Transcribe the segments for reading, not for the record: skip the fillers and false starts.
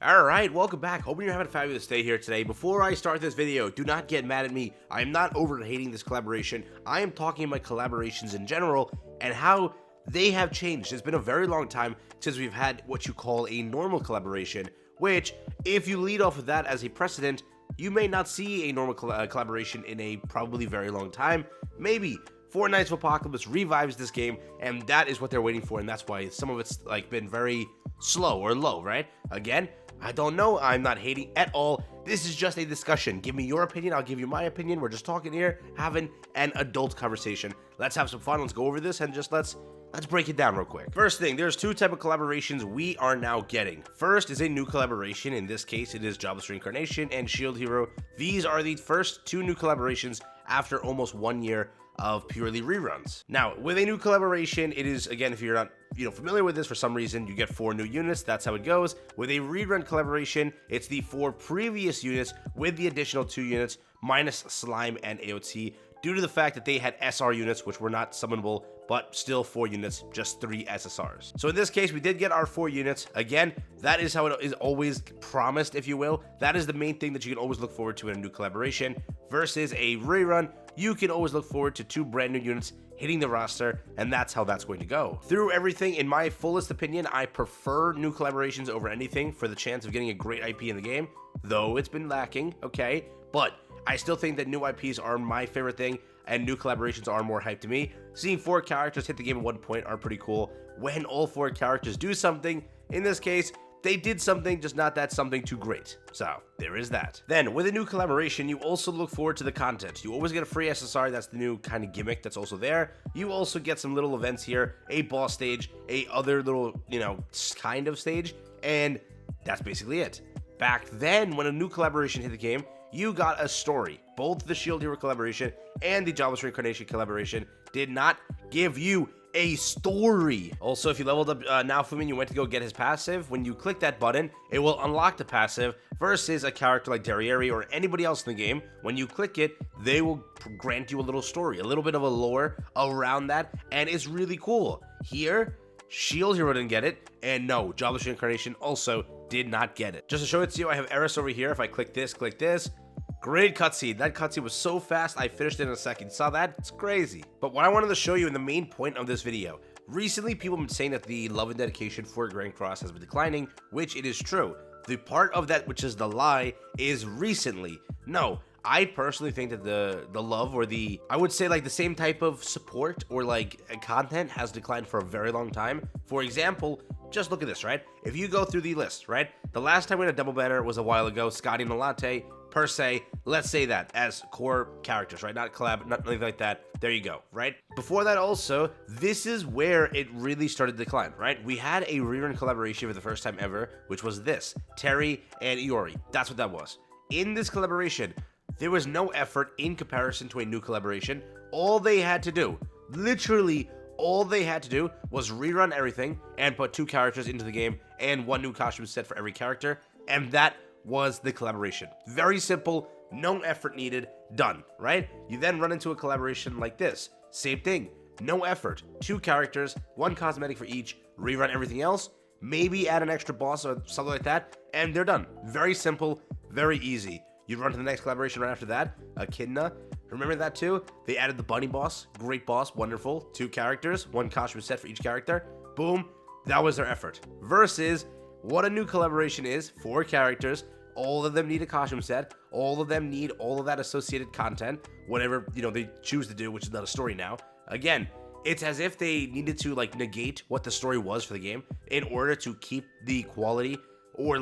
Alright, welcome back. Hoping you're having a fabulous day here today. Before I start this video, do not get mad at me. I am not over-hating this collaboration. I am talking about collaborations in general and how they have changed. It's been a very long time since we've had what you call a normal collaboration, which, if you lead off with that as a precedent, you may not see a normal collaboration in a probably very long time. Maybe Fortnite's Apocalypse revives this game, and that is what they're waiting for, and that's why some of it's been very slow or low, right? Again, I don't know. I'm not hating at all. This is just a discussion. Give me your opinion. I'll give you my opinion. We're just talking here, having an adult conversation. Let's have some fun. Let's go over this and just let's break it down real quick. First thing, there's two types of collaborations we are now getting. First is a new collaboration. In this case, it is Jobless Reincarnation and Shield Hero. These are the first two new collaborations after almost 1 year of purely reruns. Now, with a new collaboration, it is, again, if you're not familiar with this for some reason, you get 4 new units. That's how it goes. With a rerun collaboration, it's the 4 previous units with the additional 2 units minus Slime and AOT, due to the fact that they had SR units, which were not summonable, but still 4 units, just 3 SSRs. So in this case, we did get our 4 units. Again, that is how it is always promised, if you will. That is the main thing that you can always look forward to in a new collaboration. Versus a rerun, you can always look forward to 2 brand new units hitting the roster, and that's how that's going to go. Through everything, in my fullest opinion, I prefer new collaborations over anything for the chance of getting a great IP in the game, though it's been lacking, okay? But I still think that new IPs are my favorite thing, and new collaborations are more hype to me. Seeing 4 characters hit the game at one point are pretty cool. When all 4 characters do something, in this case, they did something, just not that something too great. So, there is that. Then, with a new collaboration, you also look forward to the content. You always get a free SSR, that's the new kind of gimmick that's also there. You also get some little events here, a boss stage, a other little, kind of stage, and that's basically it. Back then, when a new collaboration hit the game, you got a story. Both the Shield Hero collaboration and the Jobless Reincarnation collaboration did not give you a story. Also, if you leveled up Naofumi and you went to go get his passive, when you click that button, it will unlock the passive versus a character like Derriere or anybody else in the game. When you click it, they will grant you a little story, a little bit of a lore around that, and it's really cool. Here, Shield Hero didn't get it, and no, Jobless Reincarnation also did not get it. Just to show it to you, I have Eris over here. If I click this, great cutscene. That cutscene was so fast, I finished it in a second. You saw that? It's crazy. But what I wanted to show you in the main point of this video, recently people have been saying that the love and dedication for Grand Cross has been declining, which it is true. The part of that which is the lie is recently. No, I personally think that the love or I would say the same type of support or content has declined for a very long time. For example, just look at this, right? If you go through the list, right? The last time we had a double banner was a while ago, Scotty and Latte, per se, let's say that as core characters, right? Not collab, not anything like that. There you go, right? Before that also, this is where it really started to decline, right? We had a rerun collaboration for the first time ever, which was this, Terry and Iori. That's what that was. In this collaboration, there was no effort in comparison to a new collaboration. All they had to do, literally all they had to do, was rerun everything and put 2 characters into the game and 1 new costume set for every character, and that was the collaboration. Very simple, no effort needed, done, right? You then run into a collaboration like this. Same thing, no effort, 2 characters, 1 cosmetic for each, rerun everything else, maybe add an extra boss or something like that, and they're done. Very simple, very easy. You run to the next collaboration right after that, Echidna. Remember that too? They added the bunny boss, great boss, wonderful. 2 characters, 1 costume set for each character. Boom, that was their effort. Versus what a new collaboration is, 4 characters, all of them need a costume set, all of them need all of that associated content, whatever, they choose to do, which is not a story now. Again, it's as if they needed to negate what the story was for the game in order to keep the quality or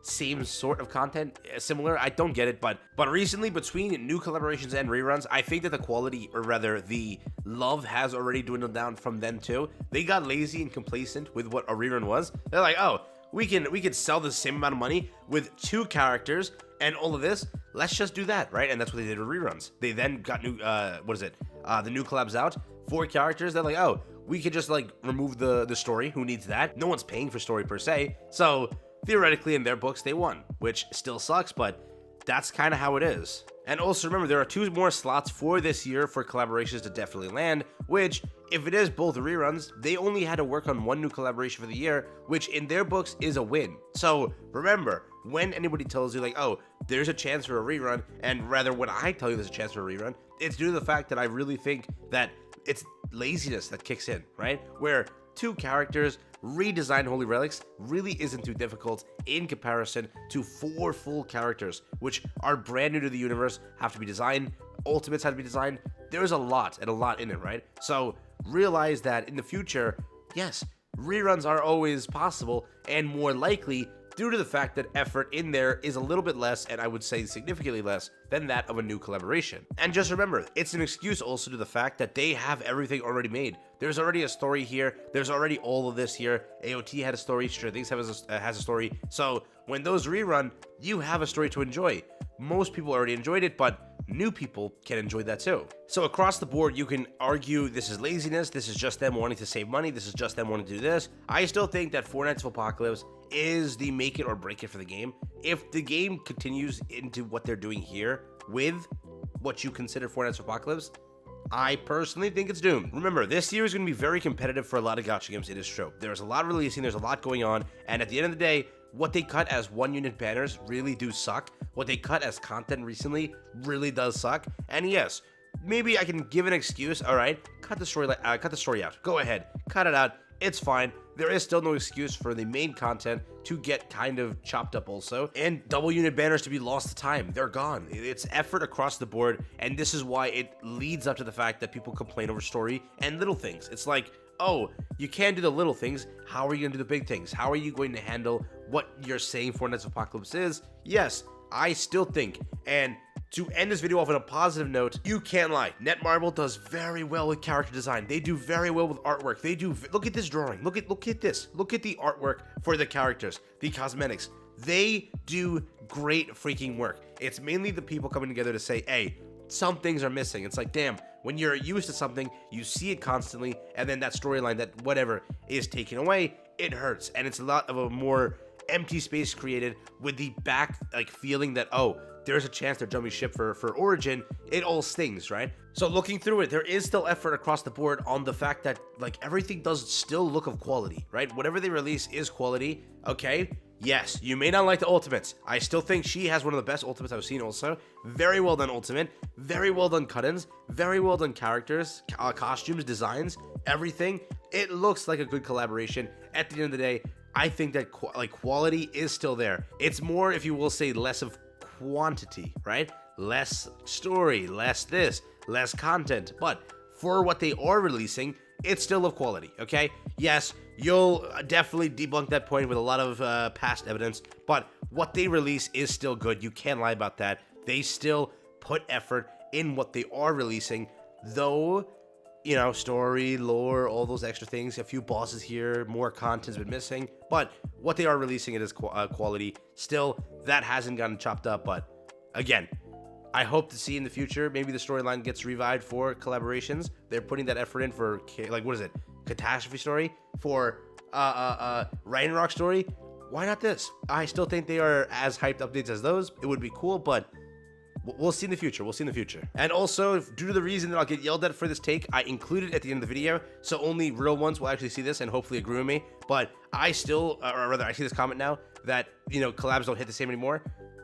same sort of content similar. I don't get it, but recently, between new collaborations and reruns, I think that the quality, or rather the love, has already dwindled down from them too. They got lazy and complacent with what a rerun was. They're like, oh, we can sell the same amount of money with 2 characters and all of this. Let's just do that, right? And that's what they did with reruns. They then got new the new collabs out, 4 characters. They're like, oh, we could just remove the story. Who needs that? No one's paying for story per se. So theoretically, in their books, they won, which still sucks, but that's kind of how it is. And also remember, there are 2 more slots for this year for collaborations to definitely land, which if it is both reruns, they only had to work on one new collaboration for the year, which in their books is a win. So remember, when anybody tells you like, oh, there's a chance for a rerun, and rather when I tell you there's a chance for a rerun, it's due to the fact that I really think that it's laziness that kicks in, right? Where 2 characters redesign Holy Relics really isn't too difficult in comparison to 4 full characters, which are brand new to the universe, have to be designed, ultimates have to be designed. There's a lot and a lot in it, right? So realize that in the future, yes, reruns are always possible and more likely due to the fact that effort in there is a little bit less, and I would say significantly less, than that of a new collaboration. And just remember, it's an excuse also to the fact that they have everything already made. There's already a story here, there's already all of this here, AOT had a story, Stranger Things has a story, so when those rerun, you have a story to enjoy. Most people already enjoyed it, but new people can enjoy that too. So across the board, you can argue this is laziness, this is just them wanting to save money, this is just them wanting to do this. I still think that Four Knights of Apocalypse is the make it or break it for the game. If the game continues into what they're doing here with what you consider Four Knights of Apocalypse, I personally think it's doomed. Remember, this year is going to be very competitive for a lot of gacha games, it is true. There's a lot releasing, there's a lot going on, and at the end of the day, what they cut as 1-unit banners really do suck. What they cut as content recently really does suck. And yes, maybe I can give an excuse. All right, cut the story out. Go ahead, cut it out. It's fine. There is still no excuse for the main content to get kind of chopped up also, and double unit banners to be lost to time. They're gone. It's effort across the board, and this is why it leads up to the fact that people complain over story and little things. It's like, oh, you can't do the little things. How are you going to do the big things? How are you going to handle what you're saying Four Knights of Apocalypse is? Yes, I still think, and to end this video off on a positive note, you can't lie. Netmarble does very well with character design. They do very well with artwork. They do. Look at this drawing. Look at this. Look at the artwork for the characters, the cosmetics. They do great freaking work. It's mainly the people coming together to say, hey, some things are missing. It's like, damn, when you're used to something, you see it constantly, and then that storyline, that whatever is taken away, it hurts. And it's a lot of a more empty space created with the back like feeling that, oh, there's a chance they're jumping ship for Origin. It all stings, right? So looking through it, there is still effort across the board on the fact that like everything does still look of quality, right? Whatever they release is quality. Okay, yes, you may not like the ultimates. I still think she has one of the best ultimates I've seen also. Very well done ultimate, very well done cut-ins, very well done characters, costumes, designs, everything. It looks like a good collaboration. At the end of the day, I think that quality is still there. It's more, if you will say, less of quantity, right? Less story, less this, less content. But for what they are releasing, it's still of quality, okay? Yes, you'll definitely debunk that point with a lot of past evidence, but what they release is still good. You can't lie about that. They still put effort in what they are releasing, though, you know, story, lore, all those extra things, a few bosses here, more content's been missing, but what they are releasing, it is quality. Still, that hasn't gotten chopped up, but again, I hope to see in the future, maybe the storyline gets revived for collaborations. They're putting that effort in for, like, what is it? Catastrophe story? For, Ragnarok story? Why not this? I still think they are as hyped updates as those. It would be cool, but we'll see in the future. We'll see in the future. And also, due to the reason that I'll get yelled at for this take, I included it at the end of the video, so only real ones will actually see this and hopefully agree with me. But I still, or rather, I see this comment now that, you know, collabs don't hit the same anymore.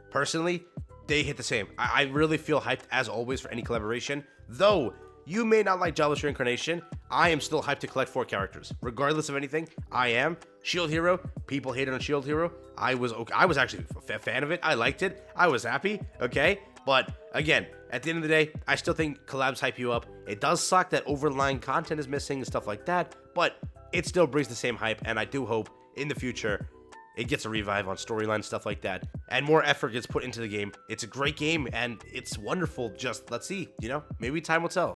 Personally, they hit the same. I really feel hyped, as always, for any collaboration. Though, you may not like Jobless Reincarnation, I am still hyped to collect 4 characters. Regardless of anything, I am. Shield Hero, people hated on Shield Hero. I was actually a fan of it. I liked it. I was happy, okay? But again, at the end of the day, I still think collabs hype you up. It does suck that overlying content is missing and stuff like that, but it still brings the same hype, and I do hope in the future it gets a revive on storyline, stuff like that, and more effort gets put into the game. It's a great game, and it's wonderful. Just let's see, you know, maybe time will tell.